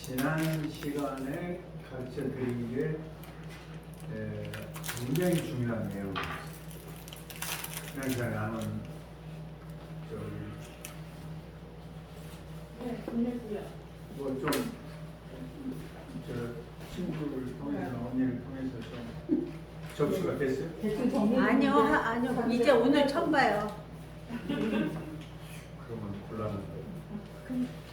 지난 시간에 가르쳐 드린 게 굉장히 중요한 내용이었어요. 그러니까 나는 뭐좀 친구를 통해서 언니를 통해서 좀 접수가 됐어요? 아니요. 이제 오늘 처음 봐요. 그러면 곤란한데.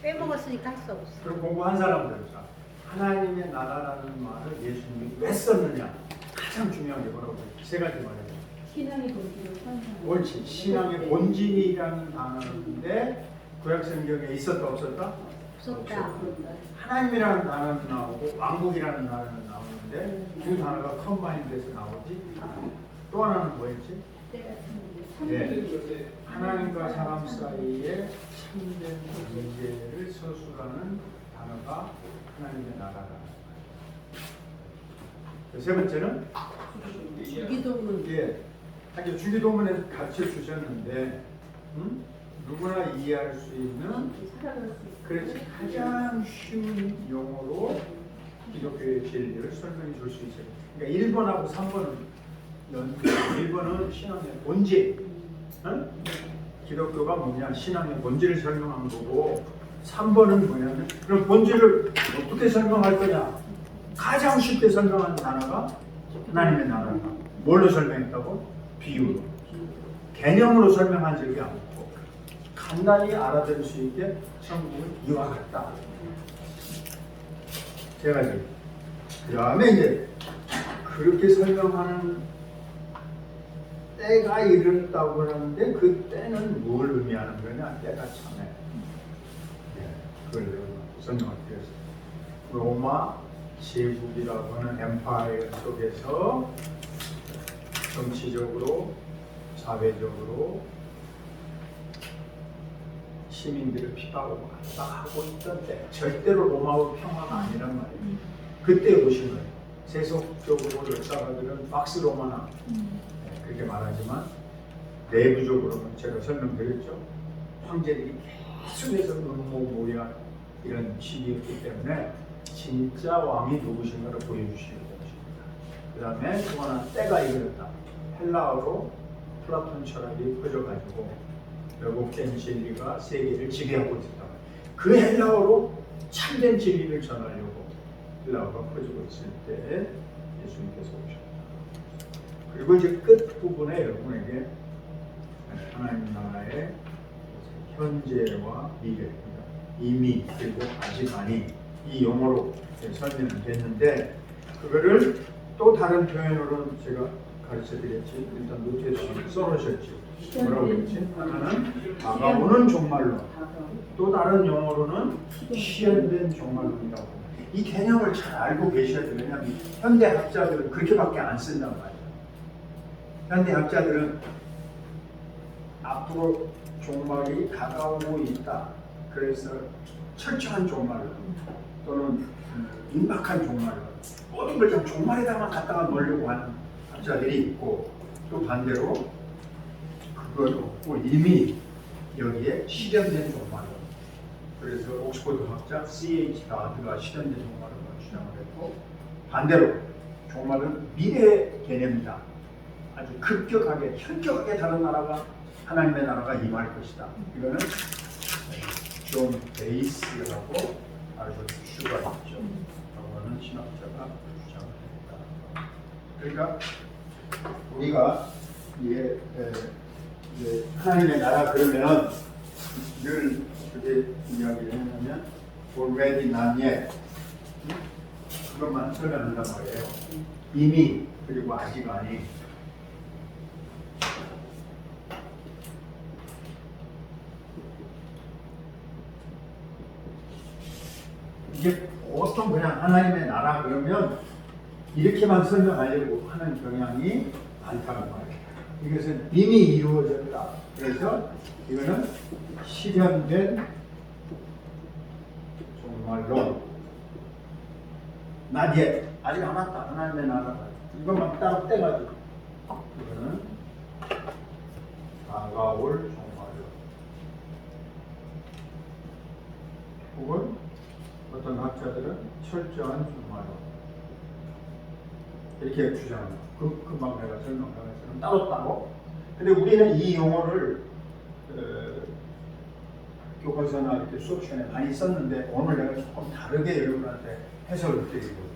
빼먹었으니까 할 수 없어. 그럼 공부한 사람들 자 하나님의 나라라는 말을 예수님이 왜 썼느냐 가장 중요한 게 뭐라고 해요? 세 가지 말이에요. 신앙의 본질을 선사하는. 옳지. 신앙의 본질이라는 단어인데 구약성경에 있었다 없었다? 없었다. 하나님이라는 단어는 나오고 왕국이라는 단어는 나오는데 두 단어가 컴바인돼서 나오지. 또 하나는 뭐였지? 예. 하나님과 사람 사이에 참된 관계를 서술하는 단어가 하나님의 나라다. 세 번째는 주기도문. 예, 아주 주기도문에 가르쳐 주셨는데 누구나 이해할 수 있는 그래서 가장 쉬운 용어로 기독교의 진리를 설명해 줄 수 있어요. 그러니까 1번하고 3번은 1번은 신앙의 본질, 기독교가 뭐냐 신앙의 본질을 설명한 거고 3번은 뭐냐면 그럼 본질을 어떻게 설명할 거냐 가장 쉽게 설명한 단어가 하나님의 나라다. 뭘로 설명했다고? 비유로. 개념으로 설명한 적이 않고 간단히 알아들을 수 있게 천국은 이와 같다. 세 가지. 그 다음에 이제 그렇게 설명하는 때가 이르렀다고 하는데 그 때는 뭘 의미하는 거냐? 때가 참해. 네, 그걸 설명을 드렸어요. 로마 제국이라고 하는 엠파이어 속에서 정치적으로, 사회적으로 시민들을 핍박하고 압박하고 있던 때 절대로 로마의 평화가 아니란 말이에요. 그때 오신 거예요. 세속적으로 역사가들은 박스 로마나 그렇게 말하지만 내부적으로는 제가 설명드렸죠. 황제들이 계속해서 음모모략 이런 시기였기 때문에 진짜 왕이 누구신가를 보여주시는 것입니다. 그 다음에 또 하나 때가 이르렀다. 헬라어로 플라톤 철학이 퍼져가지고 왜곡된 진리가 세계를 지배하고 있었다. 그 헬라어로 참된 진리를 전하려고 헬라어가 퍼지고 있을 때 예수님께서 오셨다. 그리고 이제 끝 부분에 여러분에게 하나님 나라의 현재와 미래, 이미 그리고 아직 아니 이 용어로 설명이 됐는데 그거를 또 다른 표현으로는 제가 가르쳐드렸지. 일단 노트에 써놓으셨지. 뭐라고 했지? 하나는 다가오는 종말론, 또 다른 용어로는 시현된 종말론이라고. 이 개념을 잘 알고 계셔야 돼요. 왜냐하면 현대학자들은 그렇게밖에 안 쓴단 말이에요. 현대학자들은 앞으로 종말이 다가오고 있다. 그래서 철저한 종말론 또는 임박한 종말론 모든 걸 좀 종말에다만 갖다가 놓으려고 하는 학자들이 있고 또 반대로 그걸 없고 이미 여기에 실현된 종말론 그래서 옥스퍼드 학자 C.H. 가드가 실현된 종말론을 주장을 했고 반대로 종말은 미래의 개념이다. 아주 급격하게 현격하게 다른 나라가 하나님의 나라가 임할 것이다. 이거는 존 베이스라고 아주 슈가 있죠. 라고는 신학자가 주장을 했다. 그러니까 우리가 이게 하나님의 나라 그러면 늘 그렇게 이야기를 했냐면 already not yet 그것만 설명한단 말이에요. 이미 그리고 아직 아니. 이게 보통 그냥 하나님의 나라 그러면 이렇게만 설명하려고 하는 경향이 많다는 말이에요. 이것은 이미 이루어졌다. 그래서 이거는 실현된 종말론. not yet. 아직 안 왔다. 하나님의 나라가. 이것만 따로 떼가지고. 이거는 다가올 종말론. 혹은 어떤 어떤 학자들은 철저한 종말론 이렇게 주장합니다. 금방 내가 설명한 것처럼 따로. 근데 우리는 이 용어를 교과서나 이렇게 수업 시간에 많이 썼는데 오늘 내가 조금 다르게 여러분한테 해석을 드리고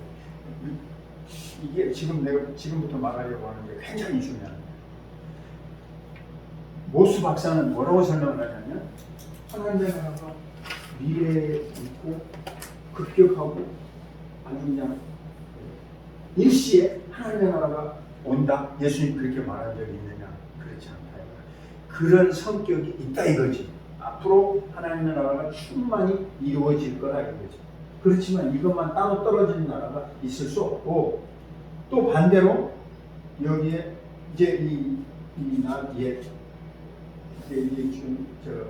이게 지금부터 말하려고 하는데 굉장히 중요합니다. 모스 박사는 뭐라고 설명을 하냐면 하나님의 나라가 미래에 있고 급격하고 아주 그냥 일시에 하나님의 나라가 온다. 예수님 그렇게 말한 적이 있느냐? 그렇지 않다. 그런 성격이 있다 이거지. 앞으로 하나님의 나라가 충만히 이루어질 거다 이거지. 그렇지만 이것만 따로 떨어지는 나라가 있을 수 없고 또 반대로 여기에 이제 이게 지금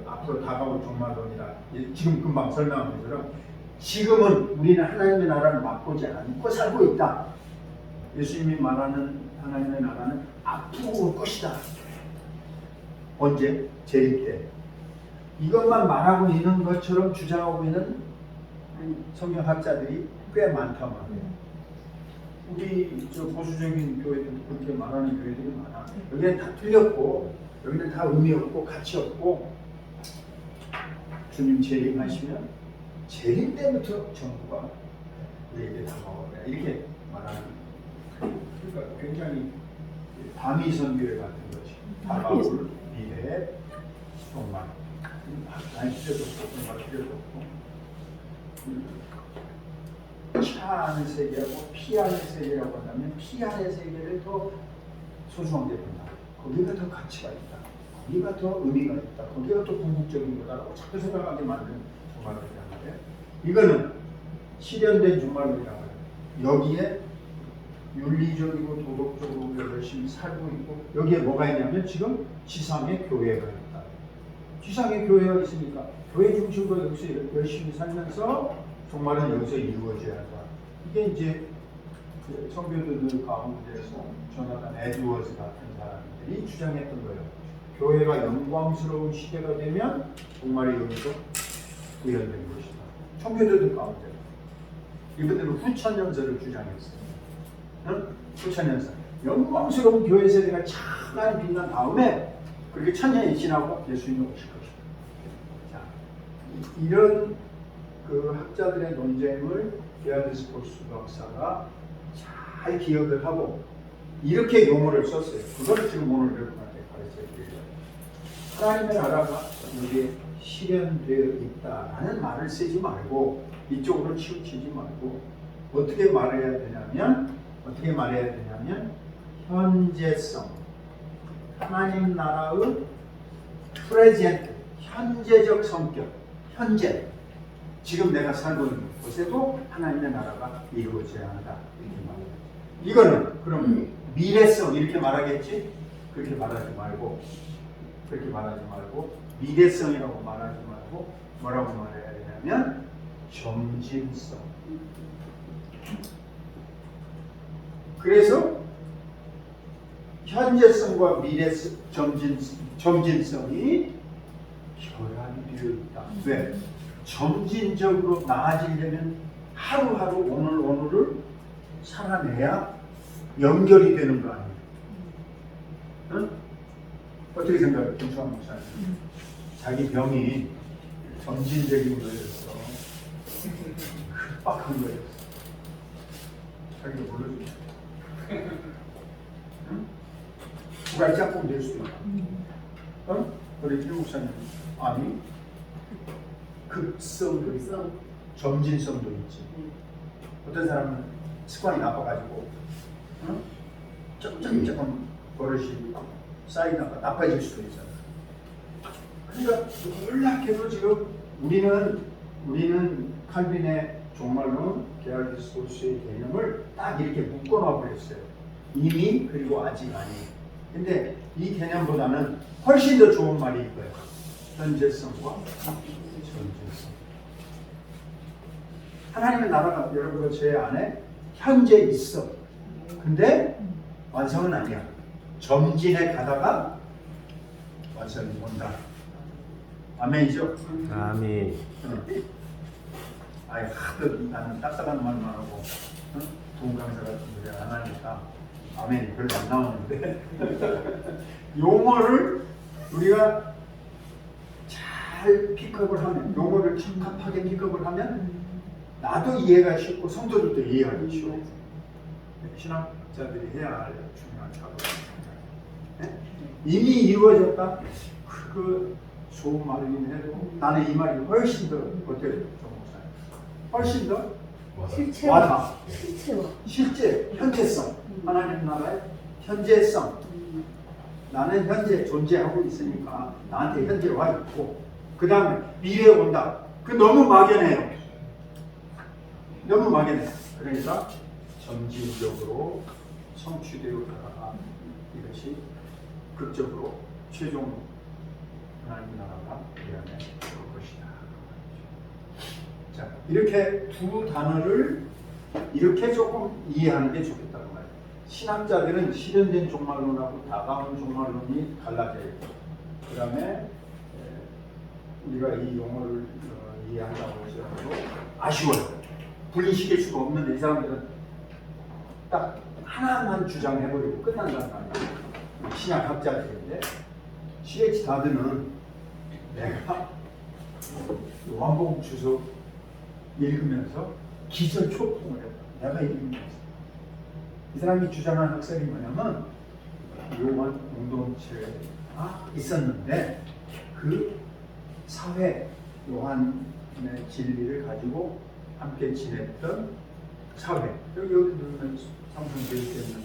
앞으로 다가올 종말론이라 지금 금방 설명한 것처럼 지금은 우리는 하나님의 나라를 맛보지 않고 살고 있다. 예수님이 말하는 하나님의 나라는 앞으로 올 것이다. 언제? 재림 때. 이것만 말하고 있는 것처럼 주장하고 있는 성경학자들이 꽤 많단 말이에요. 우리 보수적인 교회들도 그렇게 말하는 교회들이 많아. 여기는 다 틀렸고 여기는 다 의미 없고 가치 없고 주님 재림하시면 재림 때부터 정부가 우리에게 다가오라 이렇게 말하는 그러니까 굉장히 다미 선교회 같은 것이 다가올 미래의 정말 안 필요도 없고 정말 필요도 없고 차 안의 세계하고 피 안의 세계라고 한다면 피 안의 세계를 더 소중하게 본다. 거기가 더 가치가 있다. 거기가 더 의미가 있다. 거기가 더 궁극적인 거다라고 자꾸 생각하게 만드는 종말론이란 말이에요. 이거는 실현된 종말론이라고 해요. 여기에 윤리적이고 도덕적으로 열심히 살고 있고 여기에 뭐가 있냐면 지금 지상의 교회가 있다. 지상의 교회가 있으니까 교회 중심으로 여기서 열심히 살면서 종말은 여기서 이루어져야 한다. 이게 이제 성교도들 가운데서 조나단 에드워즈 같은 사람들이 주장했던 거예요. 교회가 영광스러운 시대가 되면 종말이 여기서 구현된 것이다. 성교도들 가운데 이분들은 후천연설을 주장했어요. 후천연설. 영광스러운 교회 세대가 찬란히 빛난 다음에 그렇게 천년이 지나고 예수님이 오실 것이다. 자, 이런 그 학자들의 논쟁을 게아르스 보스 박사가 잘 기억을 하고 이렇게 용어를 썼어요. 그걸 지금 오늘 여러분한테 가르쳐드려요. 하나님의 나라가 여기에 실현되어 있다라는 말을 쓰지 말고 이쪽으로 치우치지 말고 어떻게 말해야 되냐면 현재성 하나님 나라의 프레젠트 현재적 성격 현재 지금 내가 살고 있는 곳에도 하나님의 나라가 이루어져야 한다 이렇게 말해요. 이거는 그럼 미래성 이렇게 말하겠지? 그렇게 말하지 말고 미래성이라고 말하지 말고 뭐라고 말해야 되냐면 점진성. 그래서 현재성과 미래성, 점진성이 결합이 되어 있다. 왜? 점진적으로 나아지려면 하루하루 오늘을 살아내야 연결이 되는 거 아니에요? 응? 어떻게 생각해요? 김수환 목사님. 자기 병이 점진적인 거였어. 급박한 거였어. 자기가 몰라주죠. 응? 누가 짝꿍 될 수도 있고. 어? 우리 김 목사님. 아니. 급성도 있고 점진성도 있지. 어떤 사람은 습관이 나빠가지고 조금 버릇이 쌓이다가 나빠질 수도 있잖아. 그러니까 놀랍게도 지금 우리는 칼빈의 종말론 게아르스 보스의 개념을 딱 이렇게 묶어놔 버렸어요. 이미 그리고 아직 아니. 근데 이 개념보다는 훨씬 더 좋은 말이 이거예요. 현재성과 점진성. 하나님의 나라가 여러분과 제 안에 현재 있어. 근데 완성은 아니야. 점진해 가다가 완성이 온다. 아멘이죠? 아멘. 아예 하도 나는 딱딱한 말만 하고 도움 강사 같은 소리 안 하니까 아멘이 별로 안 나오는데 용어를 우리가 잘 픽업을 하면 용어를 적합하게 픽업을 하면 나도 이해가 쉽고 성도들도 이해하기 쉬워. 신학자들이 해야 할 중요한 작업입니다. 네? 이미 이루어졌다. 그 좋은 말이긴 해도 나는 이 말이 훨씬 더 어때요, 정 목사님? 훨씬 더 실체와 와닿아. 실체와 실제 현재성, 하나님 나라의 현재성. 나는 현재 존재하고 있으니까 나한테 현재 와 있고 그 다음에 미래에 온다. 그 너무 막연해요. 너무 막연해. 그러니까 점진적으로 성취되어 가다가 이것이 극적으로 최종 하나님 나라가 우리 안에 올 것이다. 자, 이렇게 두 단어를 이렇게 조금 이해하는 게 좋겠다고 말이에요. 신학자들은 실현된 종말론하고 다가온 종말론이 갈라져 있고, 그 다음에 우리가 이 용어를 이해한다고 해서 아쉬워요. 분리시킬 수가 없는데 이 사람들은 딱 하나만 주장해버리고 끝난단 말이에요. 신학학자들인데 CH 다드는 내가 요한복음 주석 읽으면서 기절초풍을 했다. 내가 읽으면서 이 사람이 주장한 학설이 뭐냐면 요한 공동체가 있었는데 그 사회 요한의 진리를 가지고 함께 지냈던 사회 여기 삼성교육대는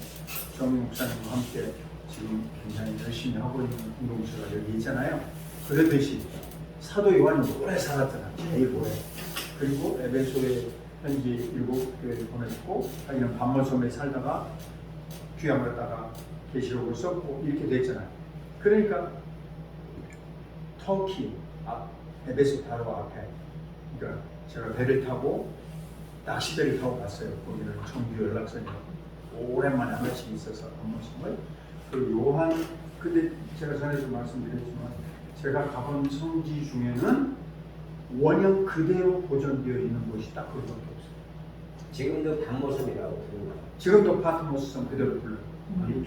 정민 목사님과 함께 지금 굉장히 열심히 하고 있는 공동체가 여기 있잖아요. 그러듯이 사도 요한이 오래 살았잖아. 제일 오래. 그리고 에베소에 현지 7교회를 보냈고 자기는 반모섬에 살다가 귀한 갔다가 계시록을 썼고 이렇게 됐잖아요. 그러니까 터키 에베소 바로 앞에 그러니까 제가 배를 타고 낚시배를 타고 갔어요. 거기는 정규 연락선이 오랜만에 한 번씩 있어서 반모섬을 그 요한 근데 제가 전에도 말씀드렸지만 제가 가본 성지 중에는 원형 그대로 보존되어 있는 곳이 딱 그것밖에 없어요. 지금도 반모섬이라고 부르는 거예요. 지금도 파트모스 섬 그대로 불러요.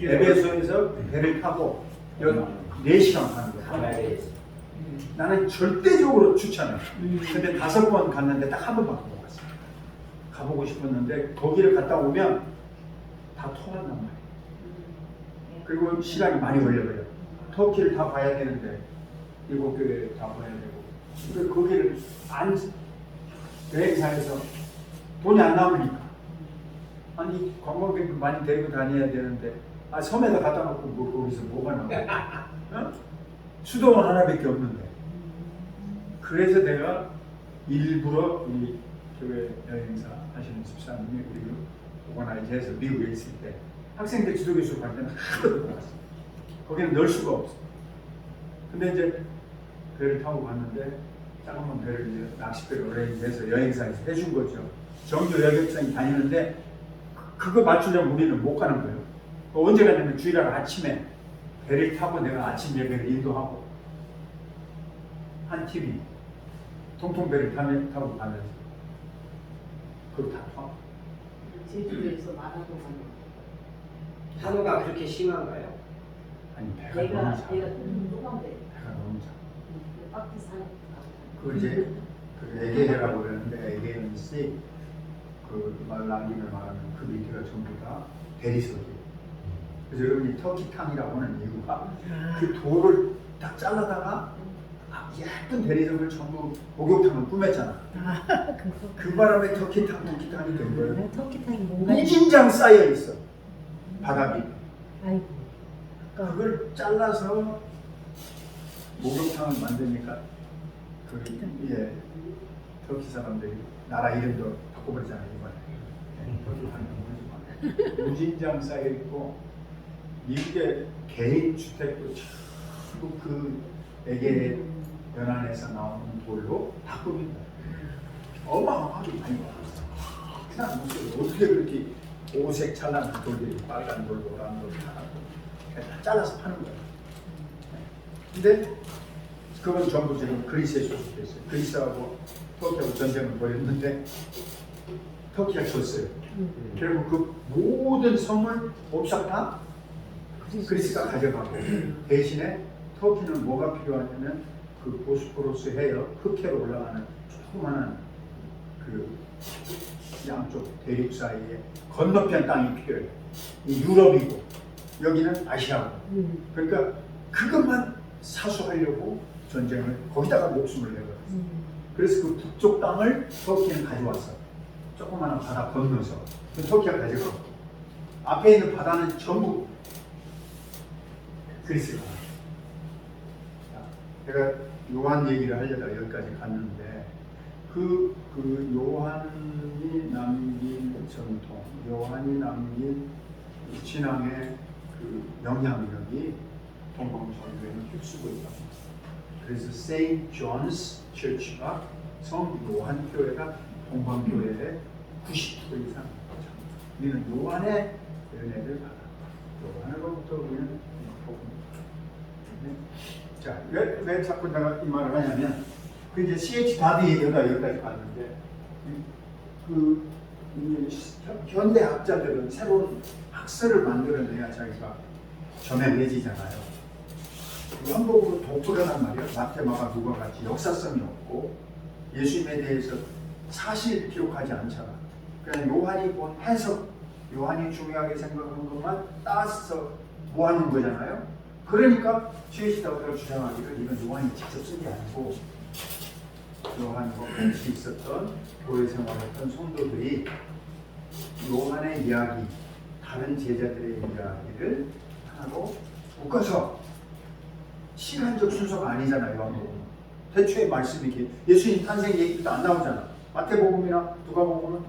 에베소에서 배를 타고 4시간 가는 거예요. 가나다에 나는 절대적으로 추천해. 근데 5번 갔는데 딱 한 번밖에 못 갔어요. 가보고 싶었는데 거기를 갔다 오면 다 토한단 말이에요. 그리고 시간이 많이 걸려요. 터키를 다 봐야 되는데 7교회 다 봐야 되고 그래서 거기를 여행사에서 돈이 안 남으니까 아니 관광객 많이 데리고 다녀야 되는데 섬에다 갖다 놓고 거기서 뭐가 나와? 어? 수도원 하나밖에 없는데 그래서 내가 일부러 우리 교회 여행사 하시는 집사님이 우리를 오거나이즈해서 미국에 있을 때 학생들 지도교수 갈 때는 하나도 못 갔어. 거기는 넣을 수가 없어. 근데 이제 배를 타고 갔는데 작은 배를 이제 낚싯배를 어레인지해서 여행사에서 해준 거죠. 정규 여객선이 다니는데 그거 맞추려면 우리는 못 가는 거예요. 언제 갔냐면 주일날 아침에 배를 타고 내가 아침 예배를 인도하고 한 팀이 통통배를 타고 가면서 그거 다 타. 제주도에서 마라톤 한우가 그렇게 심한가요? 아니 배가 너무 작아. 내가 노감대 배가 너무 작아. 박스 산 그 이제 그 에게해라고 그러는데 에게해는 그 말랑이를 말하는 그 밑에가 전부 다 대리석이에요. 그래서 여러분이 터키탕이라고 하는 이유가 그 돌을 딱 잘라다가 예쁜 대리석을 전부 목욕탕을 꾸몄잖아. 그 바람에 터키탕이 된 거예요. 터키탕이 뭔가 무진장 쌓여 있어 바닥이. 아이고 그걸 잘라서 목욕탕을 만드니까 터키 사람들이 나라 이름도 바꿔버리잖아요 이번에. 터키 무진장 쌓여 있고 미국의 개인 주택도 전부 그 에게 연안에서 나오는 돌로 다 꾸민다. 어마어마하게 많이 나왔어. 그냥 무슨 어떻게 그렇게 오색 찬란한 돌들이 빨간 돌, 노란 돌 다 잘라서 파는 거예요. 근데 그건 전부 지금 그리스에 소속돼 있어요. 그리스하고 터키하고 전쟁을 벌였는데 터키가 졌어요. 결국 그 모든 성을 옵샷 다 그리스가 가져가고 대신에 터키는 뭐가 필요하냐면 그 보스포러스 해역 흑해로 올라가는 조그마한 그 양쪽 대륙 사이에 건너편 땅이 필요해요. 이 유럽이고 여기는 아시아고. 그러니까 그것만 사수하려고 전쟁을 거기다가 목숨을 내거든요. 그래서 그 북쪽 땅을 터키는 가져왔어. 조그마한 바다 건너서 그 터키가 가져가고 앞에 있는 바다는 전부 그리스가. 제가 요한 얘기를 하려다가 여기까지 갔는데 그 요한이 남긴 전통, 요한이 남긴 신앙의 그 영향력이 동방전교회는 휩쓰고 있다. 그래서 세인트 존스 처치가 성 요한 교회가 동방교회의 90% 이상. 우리는 요한의 은혜를 받아. 요한으로부터 우리는 복음. 자, 왜 자꾸 내가 이 말을 하냐면, 그 이제 C.H. 다드 얘기가 여기까지 갔는데, 현대 학자들은 새로운 학설을 만들어내야 자기가 전해내지잖아요. 요한복음은 독특하단 말이에요. 마태, 마가, 누가 같이 역사성이 없고 예수님에 대해서 사실 기록하지 않잖아. 그냥 요한이 본 해석, 요한이 중요하게 생각한 것만 따서 모아놓은 거잖아요. 그러니까 C.H. 다드가 주장하기를 이건 요한이 직접 쓴 게 아니고 요한과 같이 있었던 교회 생활했던 성도들이 요한의 이야기, 다른 제자들의 이야기를 하고 묶어서 시간적 순서가 아니잖아요. 요한복음은 태초의 말씀이 예수님 탄생 얘기도 안 나오잖아. 마태복음이나 누가복음은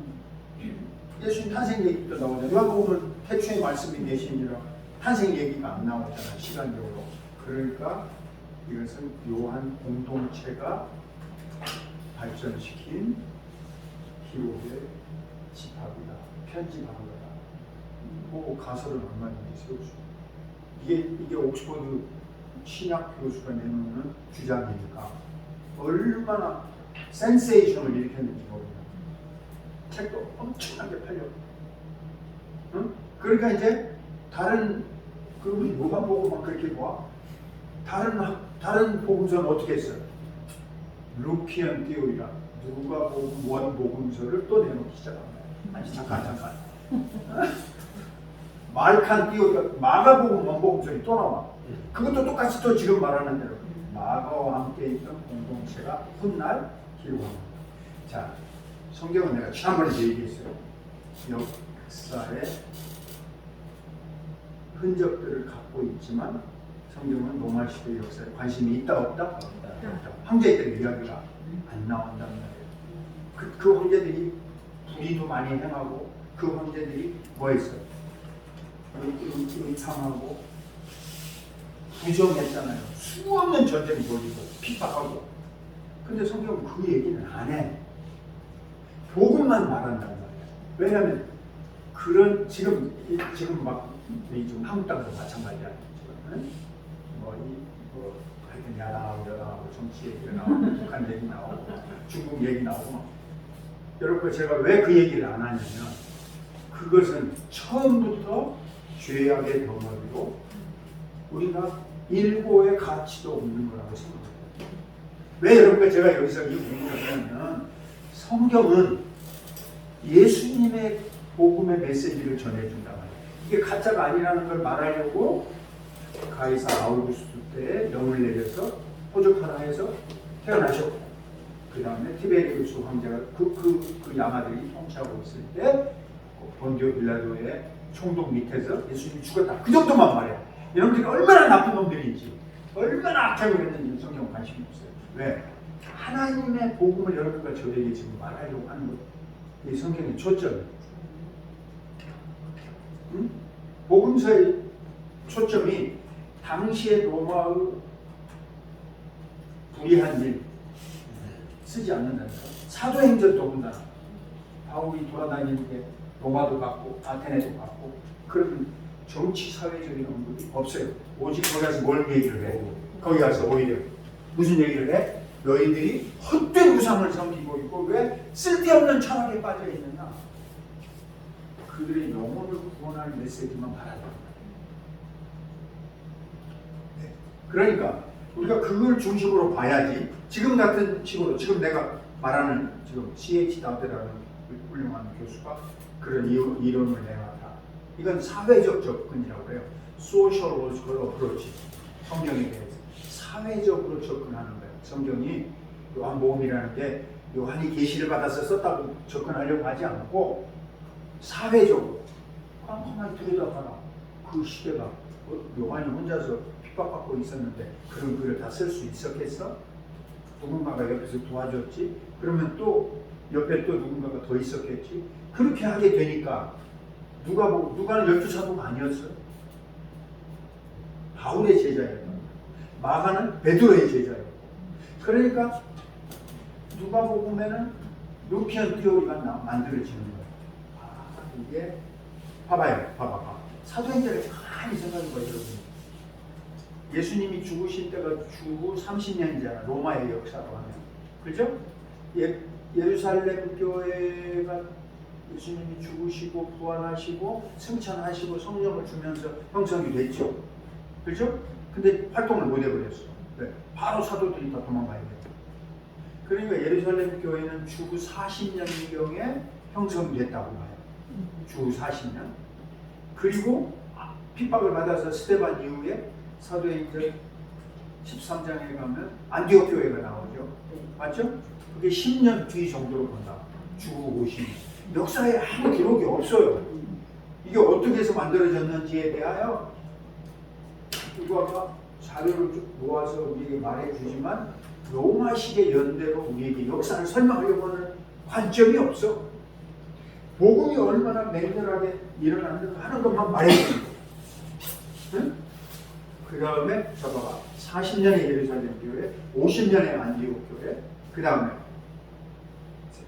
예수님 탄생 얘기도 나오잖아. 요한복음은 태초의 말씀이 계시니라 탄생 얘기가 안 나오잖아. 시간적으로. 그러니까 이것은 요한 공동체가 발전시킨 기록의 집합이다. 편집한 거다. 뭐 가설은 얼마든지 세울 수 있고. 이게 옥스퍼드 신약 교수가 내놓는 주장이니까 얼마나 센세이션을 일으켰는지 모릅니다. 책도 엄청나게 팔려. 응? 그러니까 이제 다른 우리 누가 보고 막 그렇게 봐. 다른 복음서는 어떻게 했어요? 루키안 띠오리라 누가 복음 원 복음서를 또 내놓기 시작합니다. 아니 잠깐. 마르칸 띠오리라 마가복음 원 복음서이 또 나와. 그것도 똑같이 또 지금 말하는 대로 마가와 함께 있던 공동체가 훗날 기록합니다. 자, 성경은 내가 지난번에 얘기했어요. 역사의 흔적들을 갖고 있지만 성경은 노말 시대 역사에 관심이 있다 없다? 황제들의 이야기가 안 나온단 말이에요. 그 황제들이 불의도 많이 행하고 그 황제들이 뭐 했어요? 의탕하고 부정했잖아요. 수없는 전쟁이 벌이고 핍박하고. 근데 성경은 그 얘기는 안 해. 복음만 말한단 말이에요. 왜냐하면 그런 지금 막 지금 한국 땅도 마찬가지야. 하여튼 야당하고 정치 얘기가 나오고 북한 얘기 나오고 중국 얘기 나오고. 여러분 제가 왜 그 얘기를 안 하냐면 그것은 처음부터 죄악의 덩어리로 우리가 일고의 가치도 없는 거라고 생각합니다. 왜 여러분과 제가 여기서 이 공부를 하냐면 성경은 예수님의 복음의 메시지를 전해준단 말이에요. 이게 가짜가 아니라는 걸 말하려고 가이사 아우구스투 때 명을 내려서 호적하나에서 태어나셨고 그 다음에 티베리우스 황제가 그 양아들이 통치하고 있을 때 본디오 빌라도의 총독 밑에서 예수님이 죽었다. 그 정도만 말해. 이놈들이 얼마나 나쁜 놈들인지 얼마나 악행을 했는지 성경은 관심이 없어요. 왜? 하나님의 복음을 여러분과 저에게 지금 말하려고 하는 거예요. 이 성경의 초점이. 응? 복음서의 초점이 당시의 로마의 불의한 일 쓰지 않는다니까. 사도행전 더군다나 바울이 돌아다니는 게 로마도 갔고 아테네도 갔고 그런 정치 사회적인 언급이 없어요. 오직 거기 가서 뭘 얘기를 해? 거기 가서 오히려 무슨 얘기를 해? 너희들이 헛된 우상을 섬기고 있고 왜 쓸데없는 철학에 빠져 있느냐. 그들의 영혼을 구원할 메시지만 바라는 거예요. 네. 그러니까 우리가 그걸 중심으로 봐야지. 지금 같은 식으로 지금 내가 말하는 지금 C.H. 다우드라는 훌륭한 교수가 그런 이론을 내놨다. 이건 사회적 접근이라고 해요. Sociological approach. 성경에 대해서 사회적으로 접근하는 거예요. 성경이 요한복음이라는 게 요한이 계시를 받아서 썼다고 접근하려고 하지 않고 사회적으로 깜깜하게 들여다봐라. 그 시대가 요한이 혼자서 핍박받고 있었는데 그런 글을 다 쓸 수 있었겠어? 누군가가 옆에서 도와줬지? 그러면 또 옆에 또 누군가가 더 있었겠지? 그렇게 하게 되니까 누가는 12사도가 아니었어요. 바울의 제자였던 거예요. 마가는 베드로의 제자였고. 그러니까 누가복음에는 루키안 띠오리가 만들어지는 거예요. 아, 이게 봐봐요. 봐봐. 사도행전을 가만히 생각해봐요, 여러분. 예수님이 죽으신 때가 주후 30년이잖아. 로마의 역사로 하면. 그죠? 예루살렘 교회가 예수님이 죽으시고 부활하시고 승천하시고 성령을 주면서 형성이 됐죠. 그죠? 근데 활동을 못 해버렸어. 네. 바로 사도들이 다 도망가야 돼요. 그러니까 예루살렘 교회는 주후 40년경에 형성됐다고 봐요. 주후 40년. 그리고 핍박을 받아서 스데반 이후에 사도행전 13장에 가면 안디옥 교회가 나오죠. 맞죠? 그게 10년 뒤 정도로 본다. 주후 50년. 역사에 아무 기록이 없어요. 이게 어떻게 해서 만들어졌는지에 대하여 누가가 자료를 쭉 모아서 우리에게 말해주지만 로마식의 연대로 우리에게 역사를 설명하려고 하는 관점이 없어. 복음이 얼마나 맹렬하게 일어났는가 하는 것만 말해주는 거야. 응? 그 다음에 저봐봐. 40년의 예루살렘 교회, 50년의 안디옥 교회, 그 다음에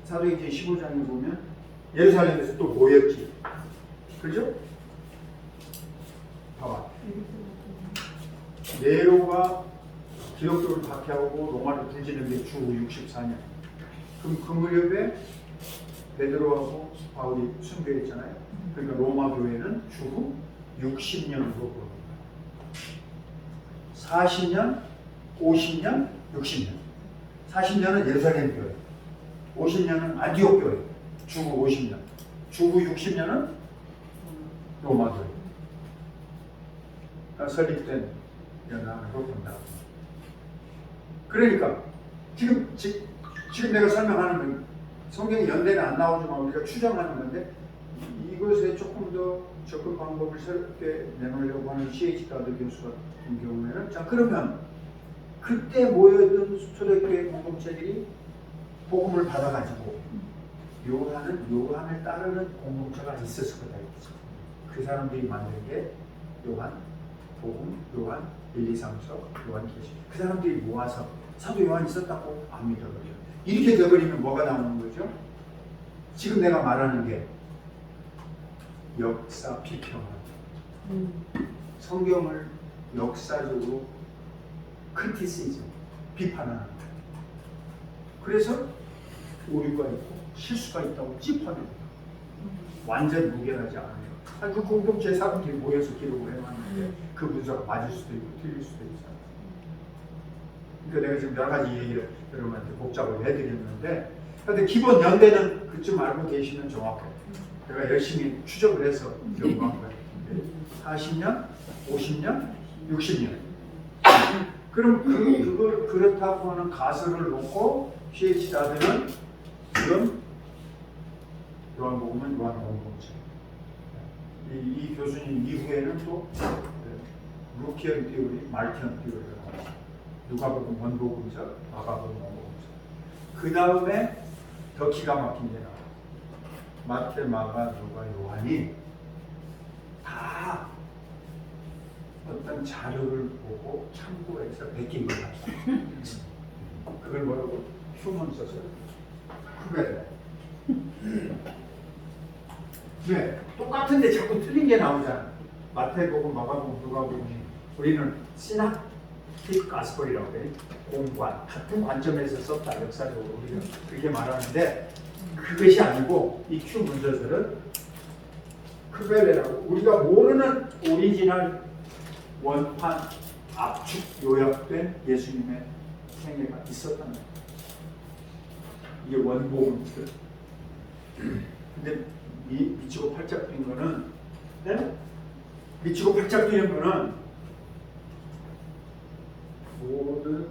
사도행전 15장에 보면 예루살렘에서 또 모였지. 그죠? 봐봐. 네로가 기독교를 박해하고 로마를 불지는 게 주 64년. 그럼 그 무렵에 베드로하고 바울이 순교했잖아요. 그러니까 로마 교회는 주 60년으로 보는 거예요. 40년, 50년, 60년. 40년은 예루살렘 교회, 50년은 안디옥 교회, 주후 50년. 주후 60년은 로마 교회. 그러니까 설립된 연합으로 본다. 그러니까 지금 내가 설명하는 건 성경에 연대는 안 나오지만 우리가 추정하는 건데 이것에 조금 더 접근 방법을 새롭게 내놓으려고 하는 C.H. 다우드 교수 같은 경우에는 자 그러면 그때 모여있던 초대교회 공동체들이 복음을 받아가지고 요한을 따르는 공동체가 있었을 거다. 그 사람들이 만든 게 요한, 복음, 요한, 1, 2, 3서, 요한 계시. 그 사람들이 모아서 사도 요한이 있었다고 안 믿어버려요. 이렇게 되어버리면 뭐가 나오는 거죠? 지금 내가 말하는 게 역사 비평하는 성경을 역사적으로 크리티시즘, 비판하는 거예요. 그래서 오류가 있고 실수가 있다고 찝어내요. 완전 무결하지 않아요. 그 공동체 사람들이 모여서 기록을 해놨는데 그 문서가 맞을 수도 있고 틀릴 수도 있어요. 그러니까 내가 지금 여러 가지 얘기를 여러분한테 복잡을 해드렸는데 근데 기본 연대는 그쯤 알고 계시면 정확해요. 내가 열심히 추적을 해서 연구한 거예요. 40년, 50년, 60년. 그럼 그걸 그렇다고 하는 가설을 놓고 C.H. 다드는 이건 요한복음은 요한 공동체. 이 교수님 이후에는 또 루키안 띠오리, 말티안 띠오리가 나왔어요. 누가복음 원복음서, 마가복음 원복음서. 그 다음에 더 기가 막힌 게 나와요. 마태, 마가, 누가, 요한이 다 어떤 자료를 보고 참고해서 베낀 것 같아요. 그걸 뭐라고? 휴먼 써서 그래. 왜? 똑같은데 자꾸 틀린 게 나오잖아. 마태복음, 마가복음, 누가복음. 우리는 신학 힙 가스펠이라고 해. 공관 같은 관점에서 썼다 역사적으로 우리가 그렇게 말하는데 그것이 아니고 이 큐 문서들은 크벨레라고 우리가 모르는 오리지널 원판 압축 요약된 예수님의 생애가 있었다는 거예요. 이게 원복음들. 근데 미치고 팔짝 뛴 거는 네? 미치고 팔짝 뛰는 거는 모든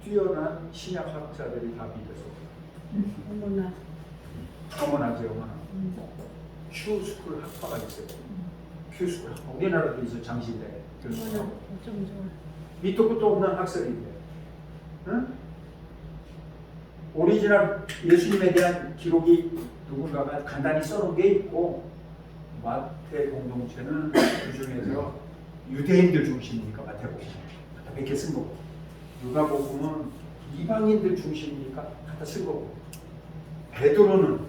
뛰어난 신약학자들이 다 믿어서 어머나. 어머나지 어머나 큐스쿨 학파가 있어요. 큐스쿨 학파 우리나라도 있어 장신대 어머나. 어쩜 좋아. 밑도 끝도 없는 학설인데 응? 오리지널 예수님에 대한 기록이 누군가가 간단히 써놓은 게 있고 마태 공동체는 그 중에서 유대인들 중심이니까 마태복음 갖다 몇개 쓴 거고 누가복음은 이방인들 중심이니까 갖다 쓴 거고 베드로는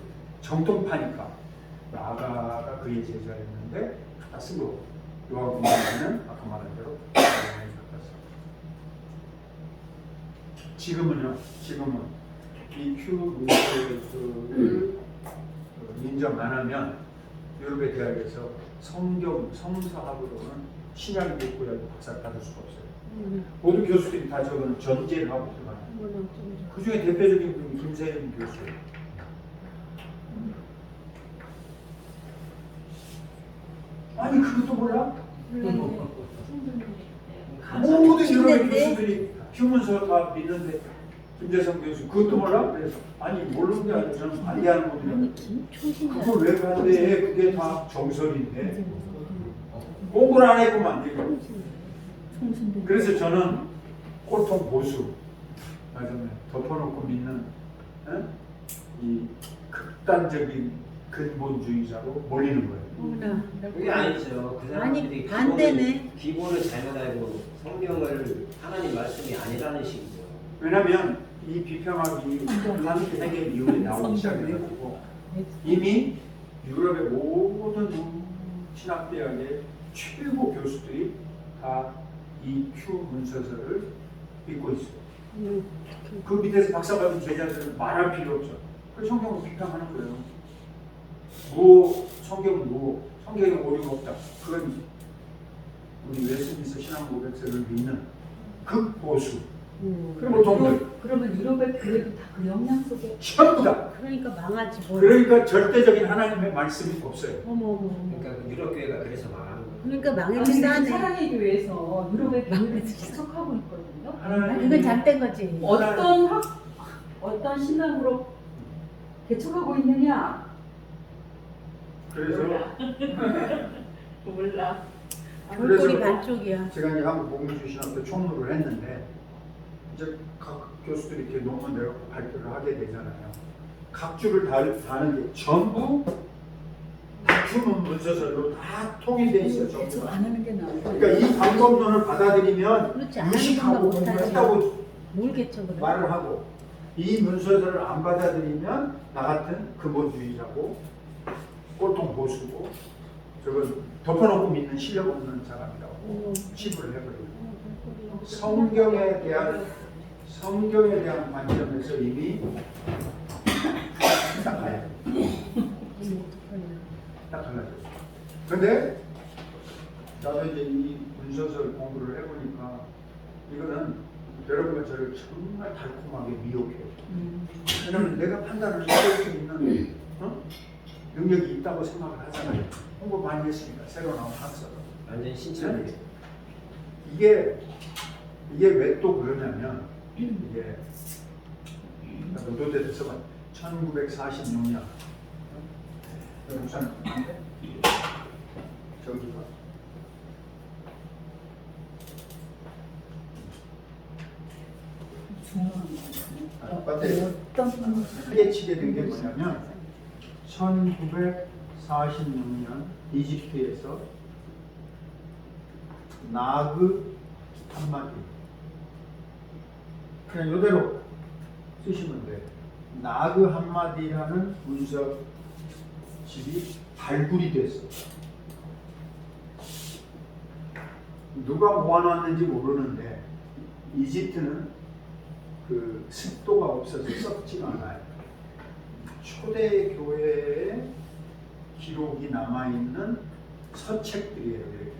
정통파니까 나아가가 그의 제자였는데 갖다 쓴 거고 요한복음은 아까 말한 대로 갖다 써. 지금은 이 큐 문서를 인정 안 하면 유럽의 대학에서 성서학으로는 신약이 있고 박사를 받을 수가 없어요. 모든 교수들이 다 저거는 전제를 하고 들어가요. 어머나. 어쩜 좋아. 그 중에 대표적인 분이 김세현 교수예요. 아니 그것도 몰라? 모든 유럽의 교수들이 휴문서 다 믿는데 김재성 교수 그것도 몰라? 그래서 아니 모르는 게 아니라 저는 반대하는 아니 분이에요. 김초신자. 그걸 왜 반대해? 그게 다 정설인데 공부를 안 했구만 이거. 그래서 저는 꼴통 보수 맞으면 덮어놓고 믿는 이 극단적인 근본주의자로 몰리는 거예요. 어머나. 그게 아니죠. 그 아니, 사람들이 반대네. 기본을 잘못 알고 성경을 하나님 말씀이 아니라는 식이죠. 왜냐하면 이 비평학이 한국 세계 이후에 나오기 시작해가지고 이미 유럽의 모든 신학대학의 최고 교수들이 다 이 큐 문서서를 믿고 있어요. 그 밑에서 박사받은 제자들은 말할 필요 없죠. 그 성경을 비평하는 거예요. 성경은 성경에 오류가 없다. 그건 우리 웨스민스터 신앙 고백서를 믿는 극보수. 그러면 유럽의 교회도 다 그 영향 속에 전부 다. 그러니까 망하지 뭘. 그러니까 절대적인 하나님의 말씀이 없어요. 어머. 그러니까 유럽 교회가 그래서 망하는 거예요. 그러니까 아니, 망해진다네. 사랑의 교회에서 유럽의 교회를 망가졌어. 지속하고 있거든요. 그건 잘된 거지. 어떤 신앙으로 개척하고 있느냐? 그래서 몰라. 별꼴이 반쪽이야. 제가 이제 한국 복음주신학교 총무를 했는데 이제 각 교수들이 이렇게 논문 내고 발표를 하게 되잖아요. 각 주를 다는 게 전부 다큐문 문서설로 다 통일돼 있어요. 전부 개척 다. 안 하는 게 나아요. 그러니까 이 방법론을 받아들이면 그렇지, 안 하는 무식하고 것보다 못하지. 공부했다고 뭘 개척을 해. 말을 하고 이 문서들을 안 받아들이면 나 같은 근본주의자고 꼴통 보수고 저건 덮어놓고 믿는 실력 없는 사람이라고 치부를 해버리고 성경에 대한 관점에서 이미 딱 가요. 딱 달라졌어. 근데 나도 이제 이 문서설 공부를 해보니까 이거는 여러분과 저를 정말 달콤하게 미혹해요. 왜냐면 내가 판단을 해볼 수 있는 능력이 있다고 생각을 하잖아요. 공부 많이 했으니까 새로 나온 학설은. 완전 신천이에요. 이게 왜 또 그러냐면 이게 노트에 써봐 1946년 우선 저기가 어떤 크게 치게 된 게 뭐냐면 1946년 이집트에서 나그 한마디 그냥 이대로 쓰시면 돼요. 나그 한마디라는 문서집이 발굴이 됐어. 누가 모아놨는지 모르는데 이집트는 그 습도가 없어서 썩지가 않아요. 초대 교회에 기록이 남아있는 서책들이에요. 이렇게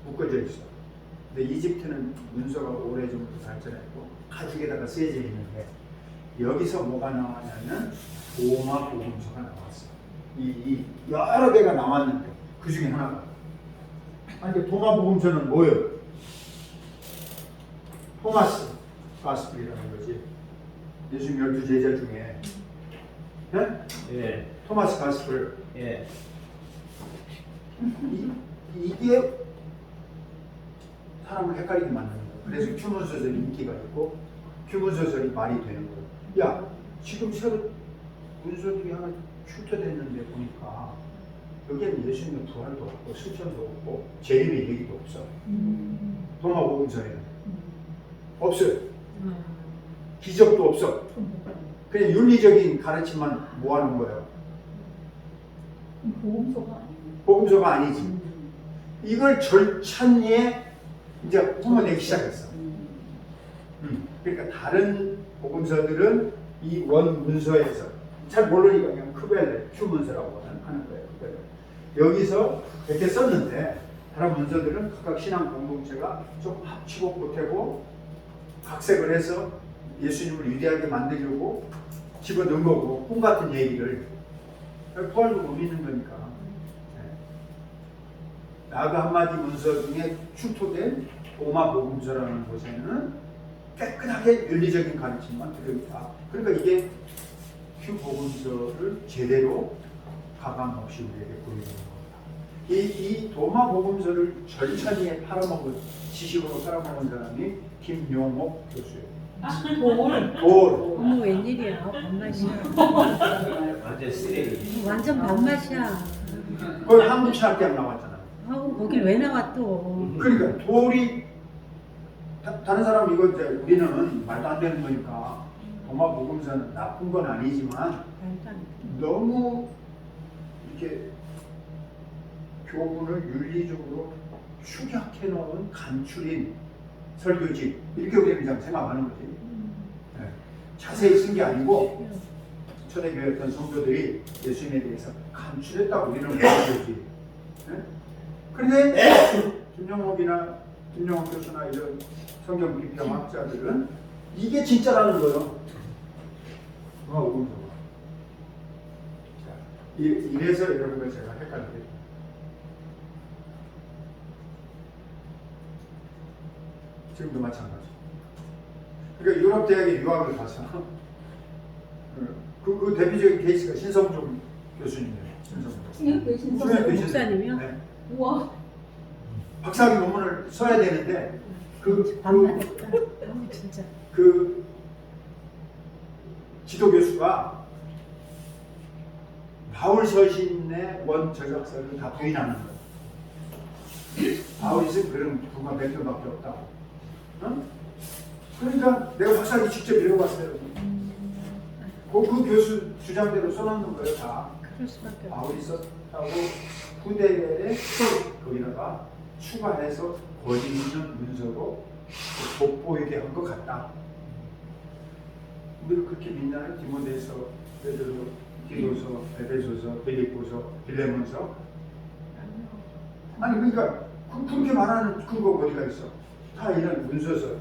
묶어져 있어. 근데 이집트는 문서가 오래전부터 발전했고 가죽에다가 쓰여져 있는데 여기서 뭐가 나왔냐면 로마 복음서가 나왔어. 이 여러 개가 나왔는데 그 중에 하나가. 아니 그 로마 복음서는 뭐예요? 토마스 가스펠이라는 거지. 예수님 12제자 중에 네? 예. 토마스 가스펠. 예. 이게 사람을 헷갈리게 만드는 거예요. 그래서 큐문 소설이 인기가 있고 큐문 소설이 말이 되는 거예요. 야, 지금 새로 문서들이 하나 출토됐는데 보니까 여기에는 예수님의 부활도 없고 수천도 없고 재림의 얘기도 없어. 도마 복음서에는 없어요. 기적도 없어. 그냥 윤리적인 가르침만 모아놓은 거예요. 복음서가 아니지. 이걸 절찬리에 이제 뿜어내기 시작했어. 그러니까 다른 복음서들은 이 원 문서에서 잘 모르니까 그냥 크벨레, 큐문서라고 하는 거예요. 여기서 이렇게 썼는데 다른 문서들은 각각 신앙 공동체가 조금 합치고 보태고 각색을 해서 예수님을 위대하게 만들려고 집어넣은 거고 꿈 같은 얘기를 부활도 못 믿는 거니까. 나가 한마디 문서 중에 출토된 로마 복음서라는 곳에는 깨끗하게 윤리적인 가르침만 들어있다. 그러니까 이게 큐 복음서를 제대로 가감 없이 우리에게 보여주는 겁니다. 이 도마 복음서를 절찬리에 팔아먹은 지식으로 팔아먹은 사람이 김용옥 교수예요. 돌. 어머 웬일이야 밥맛이야. 완전 쓰레기. 완전 밥맛이야. 거기 한국신학대학 나왔잖아. 아우 거길 왜 나와 또. 그러니까 돌이 다른 사람 이거 이제 우리는 말도 안 되는 거니까 도마 복음서는 나쁜 건 아니지만 말도 안 돼. 너무 이렇게 교훈을 윤리적으로 축약해 놓은 간추린 설교집 이렇게 우리는 그냥 생각하는 거지. 네. 자세히 쓴 게 아니고 초대교회 어떤 성도들이 예수님에 대해서 간추렸다고 우리는 보여주지. 네? 그런데 김영옥 교수나 이런 성경 비평학자들은 이게 진짜라는 거예요. 이래서 여러분과 제가 헷갈리게. 지금도 마찬가지. 그러니까 유럽 대학에 유학을 가서 그 대표적인 케이스가 신성종 교수님이에요. 신성종 목사님이요? 네. 우와. 박사학위 논문을 써야 되는데 밥맛있다. 아우 진짜. 그 지도 교수가 바울 서신의 원 저작서를 다 부인하는 거예요. 바울이 쓴 글은 불과 몇 편밖에 없다고. 어? 그러니까 내가 박사학위 직접 읽어봤어요. 그 교수 주장대로 써놓는 거예요. 다. 그럴 수밖에 없어. 바울이 썼다고 후대에 거기다가 추가해서 권위 있는 문서로 돋보이게 한 것 같다. 우리가 그렇게 믿나요? 디모데서, 베드로, 디도서, 에베소서, 빌립보서, 빌레몬서. 아니 그러니까 그렇게 말하는 근거가 어디가 있어? 다 이런 문서서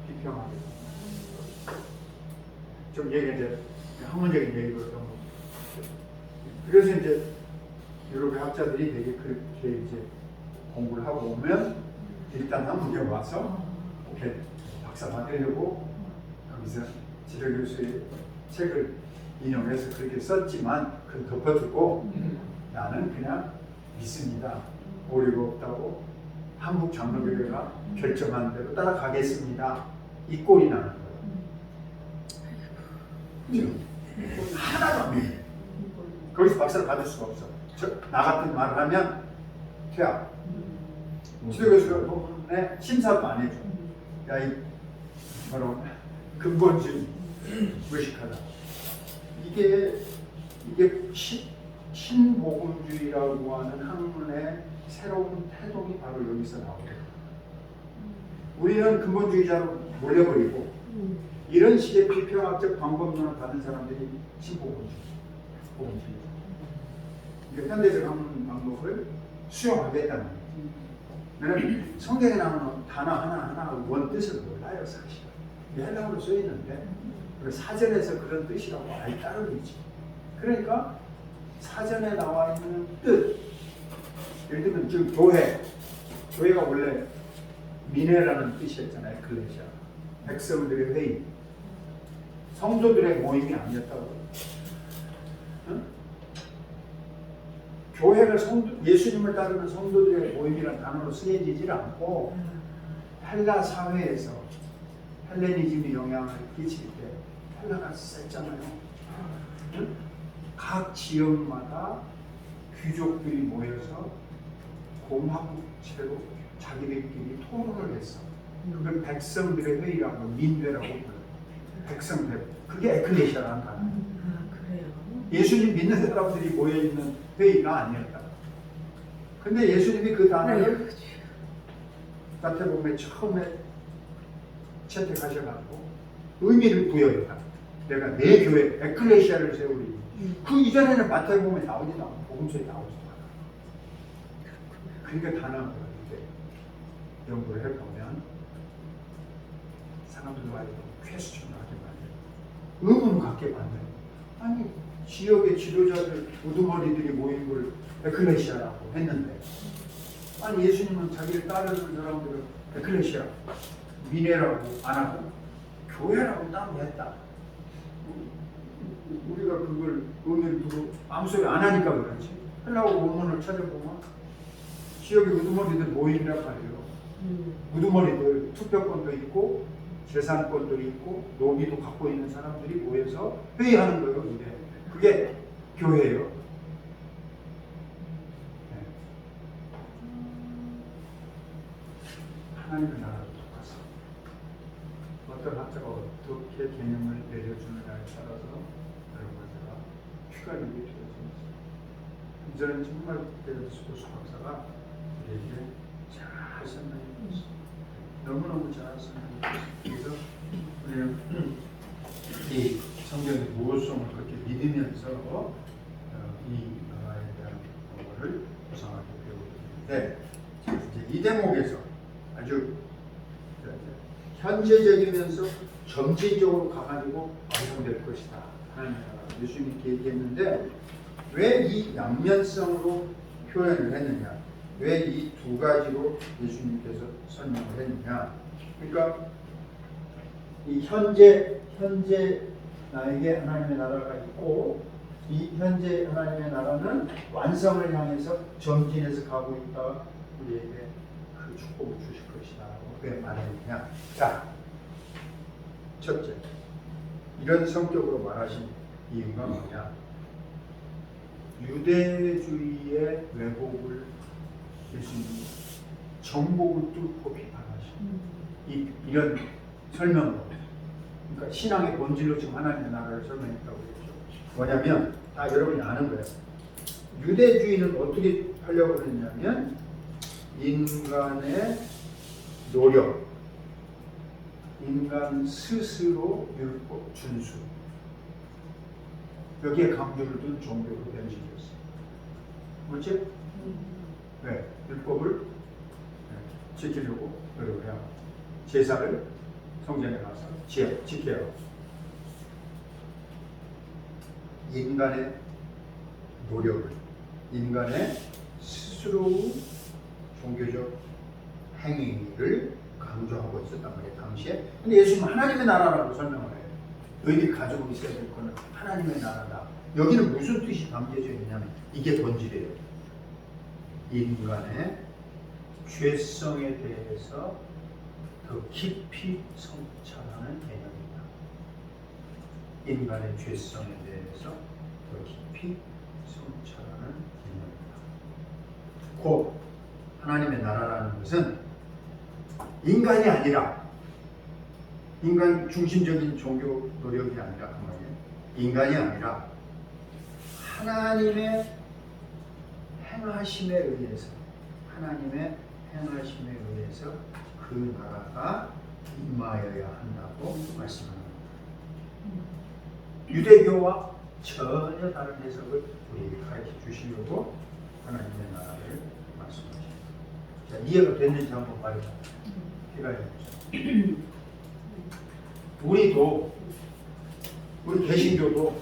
비평하게. 좀 얘기 이제 학문적인 얘기거든요. 그래서 이제 유럽의 학자들이 되게 그렇게 이제 공부를 하고 오면 일단 한국에 와서 이렇게 박사 받으려고 거기서 지도 교수의 책을 인용해서 그렇게 썼지만 그걸 덮어두고 나는 그냥 믿습니다. 오류가 없다고 한국 장로교회가 결정한 대로 따라가겠습니다. 이 꼴이 나는 거예요. 하나도 안 믿어요. 거기서 박사를 받을 수가 없어. 나 같은 말을 하면 퇴학. 지도교수가 부분에 심사도 안 해줘. 야, 이 바로 근본주의 무식하다. 이게 신복음주의라고 하는 학문의 새로운 태동이 바로 여기서 나오죠. 우리는 근본주의자로 몰려버리고 이런 식의 비평학적 방법론을 받은 사람들이 신복음주의, 복음주의. 그러니까 현대적 학문 방법을 수용하겠다는 거예요. 왜냐면 성경에 나오는 단어 하나하나 원 뜻을 몰라요, 사실. 헬라어로 써 있는데 사전에서 그런 뜻이라고 알 따름이지. 그러니까 사전에 나와 있는 뜻, 예를 들면 지금 교회가 원래 미네라는 뜻이었잖아요. 에클레시아, 백성들의 회의, 성도들의 모임이 아니었다고. 응? 교회가 예수님을 따르는 성도들의 모임이라는 단어로 쓰여지질 않고 헬라 사회에서 헬레니즘이 영향을 끼칠 때 헬라가 셌잖아요. 응? 각 지역마다 귀족들이 모여서 공화국체로 자기들끼리 토론을 했어. 그걸 백성들의 회의라고 민회라고 불러요. 백성들. 그게 에클레시아라는 단어. 그래요. 예수님 믿는 사람들이 모여있는 회의가 아니었다. 근데 예수님이 그 단어를 마태복음에 처음에 채택하셔가지고 의미를 부여했다. 내가 내 교회 에클레시아를 세우리. 그 이전에는 마태복음에 나오지도 않고 복음서에 나오지도 않아. 그러니까 단어를 이렇게 연구를 해보면 사람들과의 퀘스천을 하게 만들고 의문을 갖게 만들고, 아니 지역의 지도자들 우두머리들이 모인 걸 에클레시아라고 했는데, 아니 예수님은 자기를 따르는 사람들을 에클레시아, 미네라고 안 하고 교회라고 따로 했다. 우리가 그걸 의미를 두고 아무 소리 안 하니까 그렇지. 헬라어 원문을 찾아보면 지역의 우두머리들 모인단 말이에요. 우두머리들 투표권도 있고 재산권도 있고 노비도 갖고 있는 사람들이 모여서 회의하는 거예요. 그게 교회예요. 네. 하나님의 나라도 똑같습니다. 어떤 학자가 어떻게 개념을 내려주느냐에 따라서 여러분들과 휘갈리게 되어집니다. 이전엔 정말 데르스포스 박사가 우리에게 잘 설명해 주셨습니다. 너무너무 잘 설명해 주셨습니다. 그래서 우리는 이 성경의 무엇성을 그렇게 믿으면서 이 나라에 대한 것을 구상하게 되었는데, 이제 이 대목에서 아주 현재적이면서 점진적으로 가가지고 완성될 것이다 하는 예수님이 이렇게 얘기했는데, 왜 이 양면성으로 표현을 했느냐, 왜 이 두 가지로 예수님께서 설명을 했느냐. 그러니까 이 현재 나에게 하나님의 나라가 있고, 이 현재 하나님의 나라는 완성을 향해서 점진해서 가고 있다. 우리에게 그 축복을 주실 것이다. 왜 말했느냐. 자, 첫째, 이런 성격으로 말하신 이유가 뭐냐. 유대주의의 왜곡을 예수님이 정복을 뚫고 비판하신 이런 설명으로, 그러니까 신앙의 본질로 지금 하나님의 나라를 설명했다고 그랬죠. 뭐냐면 다 여러분이 아는 거예요. 유대주의는 어떻게 하려고 했냐면 인간의 노력, 인간 스스로 율법 준수, 여기에 강조를 둔 종교로 변질되었어요. 그렇지? 네, 율법을 지키려고 노력해야 합니다. 제사를 성전에 가서 지켜야 합니다. 인간의 노력을, 인간의 스스로 종교적 행위를 강조하고 있었단 말이에요, 당시에. 근데 예수님은 하나님의 나라라고 설명을 해요. 너희들이 가지고 있어야 될 거는 하나님의 나라다. 여기는 무슨 뜻이 담겨져 있냐면 이게 본질이에요. 인간의 죄성에 대해서 더 깊이 성찰하는 개념입니다. 인간의 죄성에 대해서 더 깊이 성찰하는 개념입니다. 곧 하나님의 나라라는 것은 인간이 아니라, 인간 중심적인 종교 노력이 아니라, 그 말이에요. 인간이 아니라 하나님의 행하심에 의해서, 하나님의 행하심에 의해서 그 나라가 임하여야 한다고 말씀합니다. 유대교와 전혀 다른 해석을 우리에게 가르쳐 주시려고 하나님의 나라를 말씀하십니다. 자, 이해가 됐는지 한번 봐요. 필요해요. 우리 개신교도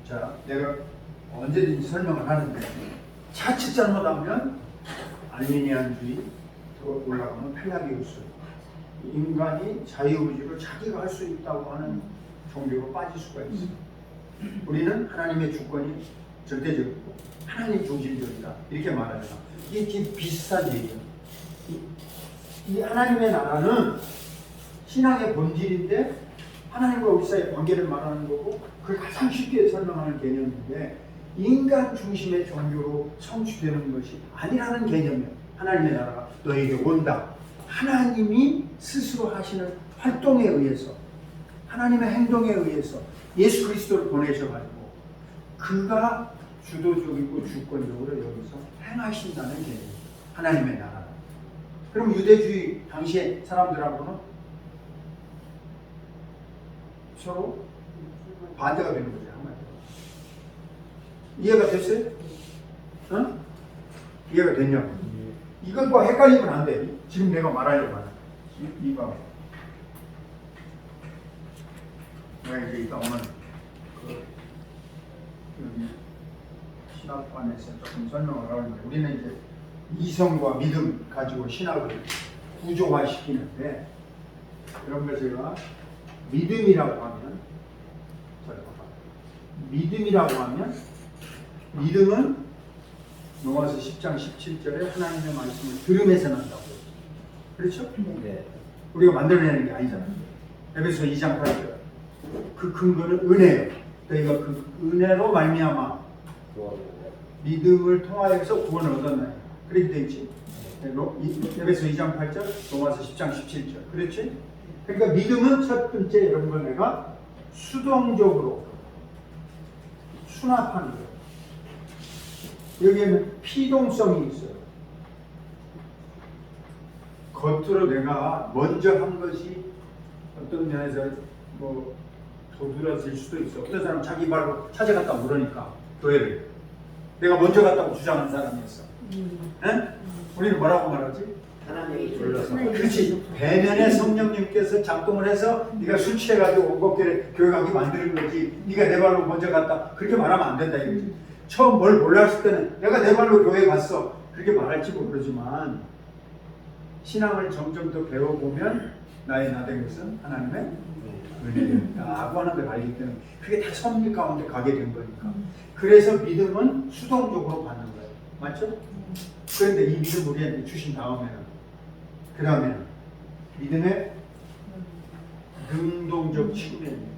자, 내가 언제든지 설명을 하는데 자칫 잘못하면 알미니안주의 올라가면 펠라기우스 인간이 자유의지로 자기가 할 수 있다고 하는 종교로 빠질 수가 있어요. 우리는 하나님의 주권이 절대적이고 하나님 중심적이다 이렇게 말하잖아. 이게 비슷한 얘기예요. 이 하나님의 나라는 신앙의 본질인데 하나님과 우리 사이의 관계를 말하는 거고 그걸 가장 쉽게 설명하는 개념인데 인간 중심의 종교로 성취되는 것이 아니라는 개념이에요. 하나님의 나라가 너에게 온다. 하나님이 스스로 하시는 활동에 의해서 하나님의 행동에 의해서 예수 그리스도를 보내셔가지고 그가 주도적이고 주권적으로 여기서 행하신다는 개념. 하나님의 나라. 그럼 유대주의 당시의 사람들하고는 서로 반대가 되는 거죠. 한마디로. 이해가 됐어요? 응? 이해가 됐냐고. 이것과 헷갈리면 안 돼. 지금 내가 말하려고 하는 이거. 내가 이제 이따 오늘 여기 신학관에서 조금 설명을 하는데 우리는 이제 이성과 믿음 가지고 신학을 구조화시키는데 그런 걸 제가 믿음이라고 하면 믿음은 로마서 10장 17절에 하나님의 말씀을 들음에서 난다고. 그렇죠? 네. 우리가 만들어내는 게 아니잖아요. 에베소 2장 8절. 그 근거는 은혜예요. 너희가 그 은혜로 말미암아 믿음을 통하여서 구원을 얻었나요? 그렇게 되어 있지. 에베소 2장 8절, 로마서 10장 17절. 그렇지? 그러니까 믿음은 첫 번째 이런 걸 내가 수동적으로 수납하는 거예요. 여기에는 피동성이 있어요. 겉으로 내가 먼저 한 것이 어떤 면에서 뭐 도드라질 수도 있어. 어떤 사람 자기 발로 찾아갔다 그러니까 교회를 내가 먼저 갔다고 주장하는 사람이었어. 우리는 뭐라고 말하지? 하나님이 불러서. 그렇지. 배면에 성령님께서 작동을 해서 네가 술 취해가지고 온곡교회 교회 가게 만드는 거지. 네가 내 발로 먼저 갔다. 그렇게 말하면 안 된다 이거지. 처음 뭘 몰랐을 때는 내가 내 발로 교회 갔어. 그렇게 말할지 모르지만 신앙을 점점 더 배워보면 나의 나된 것은 하나님의 은혜라고 하는 걸 알기 때문에 그게 다 섭리 가운데 가게 된 거니까. 그래서 믿음은 수동적으로 받는 거예요. 맞죠? 그런데 이 믿음 우리한테 주신 다음에는 그 다음에는 믿음의 능동적 측면입니다.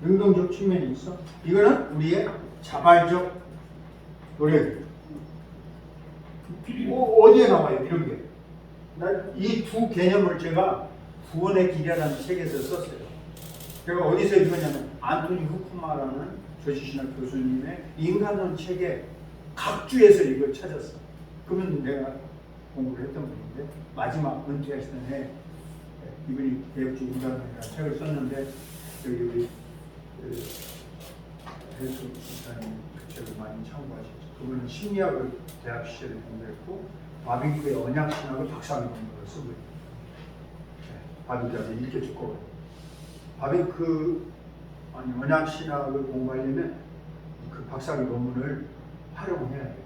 능동적 측면이 있어. 이거는 우리의 자발적 노력. 어디에 나와요? 이런 게. 이 두 개념을 제가 구원의 길이라는 책에서 썼어요. 제가 어디서 읽었냐면 안토니 후쿠마라는 조지신학 교수님의 인간론 책에 각 주에서 이걸 찾았어. 그러면 내가 공부를 했던 분인데 마지막 은퇴하시던 해 이분이 대역주 인간론이라는 책을 썼는데 여기 우리 해수 기사님 그 책을 많이 참고하셨죠. 그분은 심리학을 대학 시절에 공부했고 바빙크의 언약신학을 박사학위 공부를 쓰고 있어요. 바빙크한테 이렇게 죽고 언약신학을 공부하려면 그 박사학위 논문을 활용해야 돼.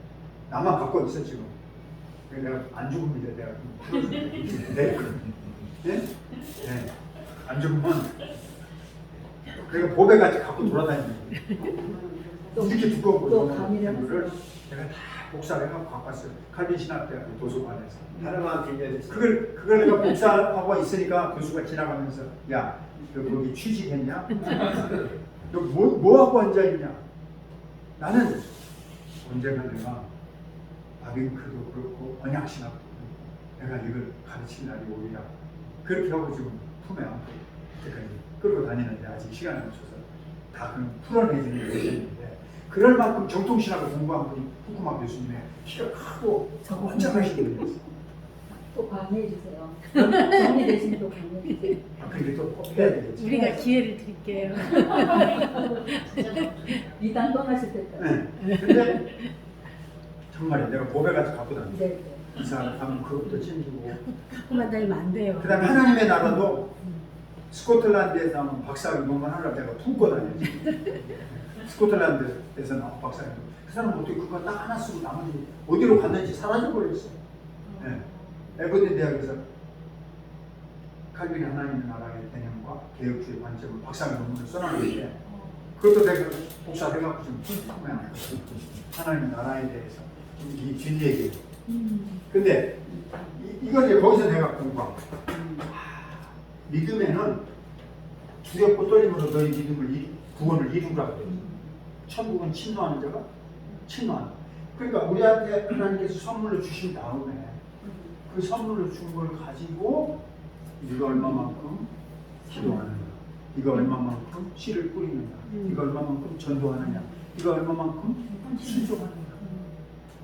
나만 갖고 있어 지금. 내가 안 죽으면 내가 네. 네? 네. 안 죽으면 그러니까 보배같이 갖고 돌아다니는 거예요. 이렇게 두꺼운 논문을 내가 다 복사를 해갖고 갖고 왔어요. 칼빈 신학대학교 도서관에서. 하나만 빌려주세요. 그걸 내가 복사하고 있으니까 교수가 지나가면서 야, 너 거기 취직했냐? 너 뭐 하고 앉아있냐? 나는 언젠가 내가 바빙크도 그렇고 언약신학도 내가 이걸 가르칠 날이 오리라. 그렇게 하고 지금 품에 안고 끌고 다니는데 아직 시간을 맞춰서 다 풀어내지는 못했는데 그럴 만큼 정통신학을 공부한 분이 후쿠마 교수님의 키가 크고 환장하시거든요. 또 강의해 주세요. 정리되시면 또 강의해 주세요. 아, 그게 또 꼭 해야 되겠지. 우리가 기회를 드릴게요. 이단 떠나실 때까지. 네. 근데 정말에 내가 보배 같이 갖고 다녀. 네. 이사를 가면 그것도 챙기고. 갖고만 다니면 안 돼요. 그 다음에 하나님의 나라도 스코틀랜드에서 나온 박사학위 논문 하나 내가 품고 다녔지. 스코틀랜드에서 나온 박사학위. 그 사람은 어떻게 그거 딱 하나 쓰고 나머지 어디로 갔는지 사라져버렸어. 네. 에버딘 대학에서 칼빈이 하나님의 나라의 개념과 개혁주의 관점을 박사학위 논문을 써놨는데 그것도 내가 복사해갖고 좀 모양했거든. 하나님의 나라에 대해서 이 뒷얘기. 근데 이건 이제 거기서 내가 공부한 거야. 믿음에는 두렵고 떨림으로 너희 믿음을 구원을 이루라 그랬죠. 천국은 침노하는 자가 침노한다. 그러니까 우리한테 하나님께서 선물로 주신 다음에 그 선물로 준 걸 가지고 이거 얼마만큼 기도하느냐, 이거 얼마만큼 씨를 뿌리느냐, 이거 얼마만큼 전도하느냐, 이거 얼마만큼 순종하느냐,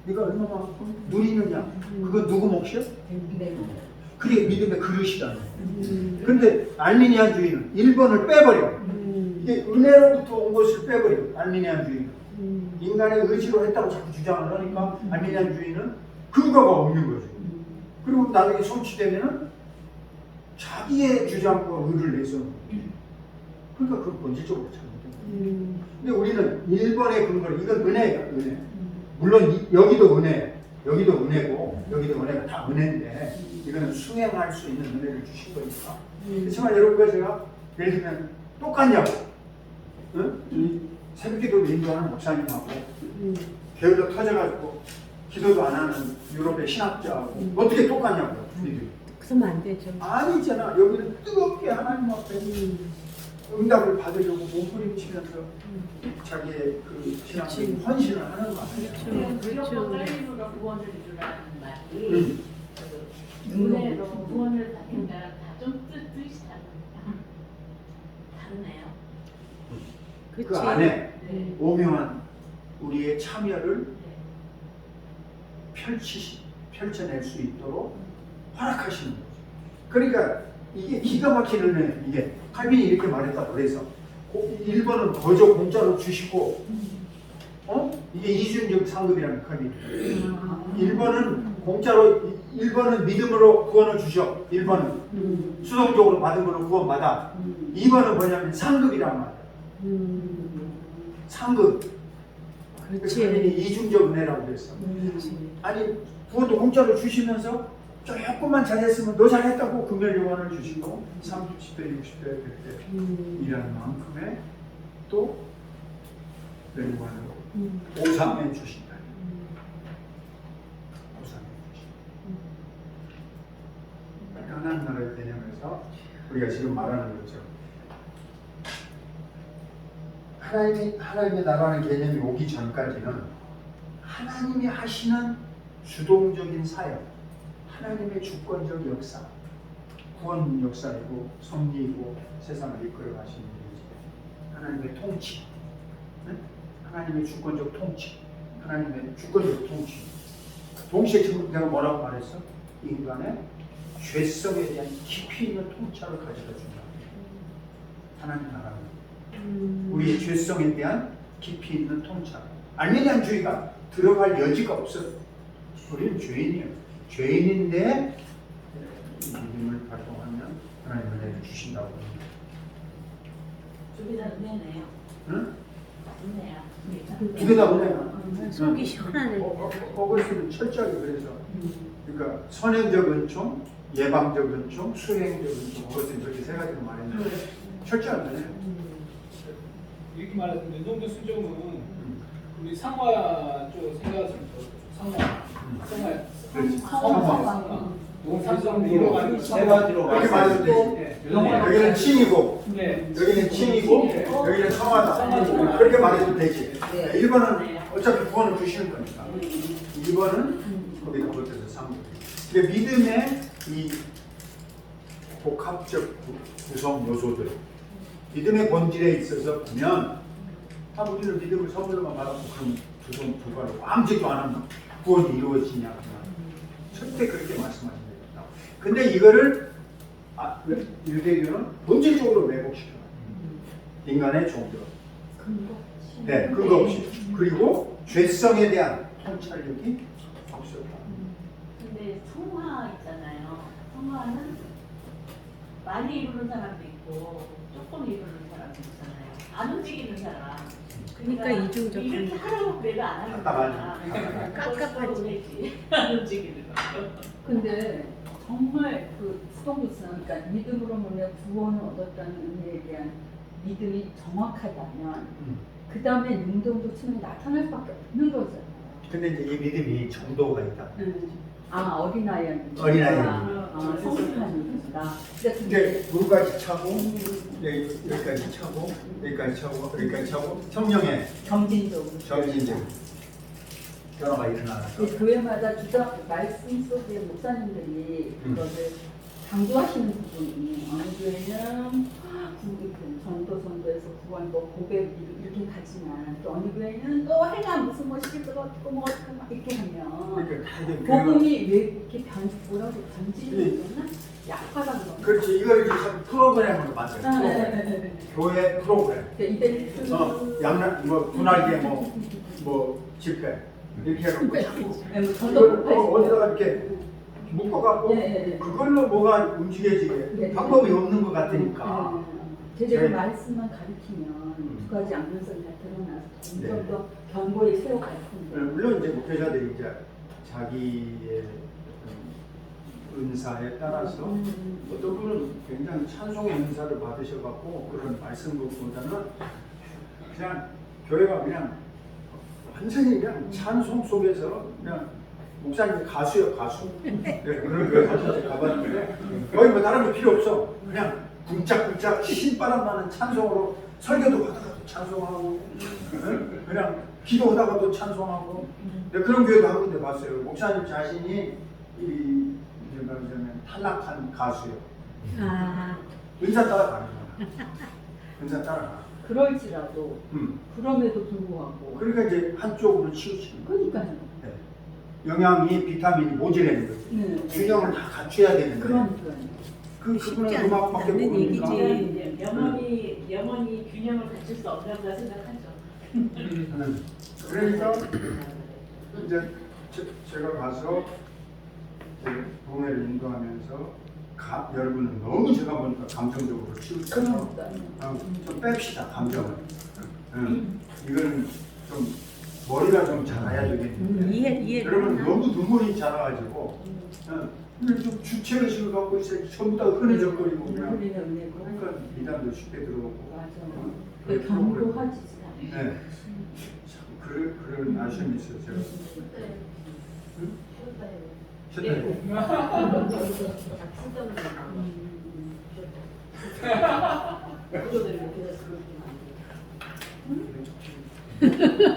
이거 얼마만큼 누리느냐, 그거 누구 몫이야? 네. 그게 믿음의 그릇이잖아요. 근데 알미니안주의는 1번을 빼버려. 이게 은혜로부터 온 것을 빼버려. 알미니안주의는 인간의 의지로 했다고 자꾸 주장을 하니까 알미니안주의는 근거가 없는 거죠. 그리고 나중에 성취되면은 자기의 주장과 의를 내서 그러니까 그건 본질적으로 잘못된 거예요. 근데 우리는 1번의 근거를 이건 은혜야, 은혜. 물론 여기도 은혜, 여기도 은혜고 여기도 은혜가 다 은혜인데 이거는 수행할 수 있는 은혜를 주신 거니까. 그렇지만 여러분과 제가 예를 들면 똑같냐고, 응? 이 새벽기도를 인도하는 목사님하고 게을러 터져가지고 기도도 안 하는 유럽의 신학자하고 어떻게 똑같냐고요, 믿음이. 그러면 안 되죠. 아니잖아. 여기는 뜨겁게 하나님 앞에 응답을 받으려고 몸부림치면서 자기의 그 신앙의 헌신을 하는 거 아니에요. 그렇죠. 떨림으로 구원을 이루라는 말이 은혜로 구원을 받는 거랑 다좀 뜻이 다르네요. 그 안에 네. 오묘한 우리의 참여를 네. 펼쳐낼 수 있도록 허락하시는 거죠. 그러니까 이게 기가 막힌 은혜. 이게 칼빈이 이렇게 말했다 그래서 1번은 거저 공짜로 주시고 이게 이중적 상급이라는 칼빈이. 1번은 공짜로 1번은 믿음으로 구원을 주셔. 1번은 수동적으로 받은 걸로 구원받아. 2번은 뭐냐면 상급이란 말이야. 상급. 그렇지. 칼빈이 이중적 은혜라고 그랬어. 아니 구원도 공짜로 주시면서 조금만 잘했으면 너 잘했다고 금열 요한을 주시고 30대, 60대, 100대 이라는 만큼의 또 멸관으로 보상해 주신다. 보상해 주신다. 그러니까 하나님 나라의 개념에서 우리가 지금 말하는 거죠. 하나님의 나라는 개념이 오기 전까지는 하나님이 하시는 주동적인 사역, 하나님의 주권적 역사, 구원 역사이고 섭리이고 세상을 이끌어 가시는 일이지. 하나님의 통치, 네? 하나님의 주권적 통치, 하나님의 주권적 통치. 동시에 지금 내가 뭐라고 말했어? 인간의 죄성에 대한 깊이 있는 통찰을 가져다 준다. 하나님 나라는 우리의 죄성에 대한 깊이 있는 통찰. 알미니안주의가 들어갈 여지가 없어. 우리는 죄인이에요. 죄인인데 믿음을 발동하면 하나님 은혜를 주신다고 합니다. 두개 다 은혜네요. 응? 은혜야. 두 개 다 은혜야. 속이 시원하네. 어거스틴은 철저하게 그래서 그러니까 선행적 은총, 예방적 은총, 수행적 은총, 어거스틴 저렇게 세 가지로 말했는데 철저하게 은혜. 이렇게 말하면 윤정도 수종은 우리 상화 쪽 생각하시면 상화. 그렇지. 상화. 농산성 들어가는 세 가지로 이렇게 말해도 되지. 여기는 칭이고, 네. 여기는 칭이고, 여기는 성화다. 그렇게 말해도 되지. 1번은 어차피 구원을 주시는 거니까. 2번은 거기다 못해서 3번. 그러니까 믿음의 이 복합적 구성 요소들, 믿음의 본질에 있어서 보면 우리는 믿음을 선물로만 받았고 그럼 두 발로 아무것도 안 하면 구원이 이루어지냐? 절대 그렇게 말씀하시면 됩니다. 근데 이거를 유대교는 본질적으로 왜곡시켜요. 인간의 종교. 근거 없이. 네, 근거 없이. 그리고 죄성에 대한 통찰력이 없었다. 근데 성화 있잖아요. 성화는 많이 이루는 사람도 있고 조금 이루는 사람도 있잖아요. 안 움직이는 사람. 그러니까 이중적 이렇게 관계. 하라고 그래도 안 하는 거야. 깝깝하지. 안 움직이는 거. 근데 정말 그 수동부스는 그러니까 믿음으로 문에 구원을 얻었다는 의미에 대한 믿음이 정확하다면 그 다음에 능동도 측면이 나타날 수밖에 없는 거잖아요. 근데 이제 이 믿음이 정도가 있다. 어린아이의 믿음. 성숙한 믿음이다. 근데 물까지 차고 여기까지 차고 여기까지 차고 여기까지 차고 성령의 점진적으로. 점진적 변화가 일어나는 거. 교회마다 주장 말씀 속에 목사님들이 그거를 강조하시는 부분이 어느 교회는 전도에서 구원 뭐 고백 이렇게 가지만 또 어느 교회는 또 행한 무슨 뭐 시들어 뭐 어떻게 막 이렇게 하면 그러니까 다 이제 복음이 왜 이렇게 뭐라고 변질이 되나 약하다 그러나. 그렇지 이걸 이제 참 프로그램으로 만들어. 교회 프로그램. 양날 뭐 분할계 뭐 집회 이렇게 해놓고 이걸 어디다가 이렇게 묶어갖고 그걸로 뭐가 움직여지게 방법이 없는 것 같으니까. 제대로 말씀만 가르치면 두 가지 안면성이 다 드러나서 점점 더 견고히 세워갈 텐데. 물론 이제 목회자들이 이제 자기의 은사에 따라서 어떤 분은 굉장히 찬송의 은사를 받으셔갖고 그런 말씀보다는 그냥 교회가 그냥 완전히 그냥 찬송 속에서 그냥 목사님이 가수요 가수. 그런 교회 가봤는데 거의 뭐 다른 거 필요 없어. 그냥 굴짝굴짝 신바람 나는 찬송으로 설교도 하다가도 찬송하고 그냥 기도하다가도 찬송하고 그런 교회도 한 군데 봤어요. 목사님 자신이 이 말하자면 탈락한 가수요. 은사 따라가는 거야. 은사 따라가. 그럴지라도 그럼에도 불구하고 그러니까 이제 한쪽으로 치우치는 거야. 그러니까요. 네. 영양이 비타민이 모자라는 거지. 균형을 다 갖춰야 되는 거야. 그러니까요. 그분은 음악밖에 않는 모르니까. 얘기지. 영원히 균형을 갖출 수 없다고 생각하죠. 그러니까 이제 제가 가서 동해를 인도하면서 여러분은 너무 제가 보니까 감정적으로 치우쳐서 좀 뺍시다 감정을. 이거는 좀 머리가 좀 자라야 되겠는데. 이해. 여러분 너무 눈물이 자라가지고 좀 주체의식을 갖고 있어요. 전부 다 흐느적거리고 그냥. 그러니까 미담도 쉽게 들어오고. 맞아. 견고하지. 네. 참 그런 아쉬움이 있어요. 제가. 진짜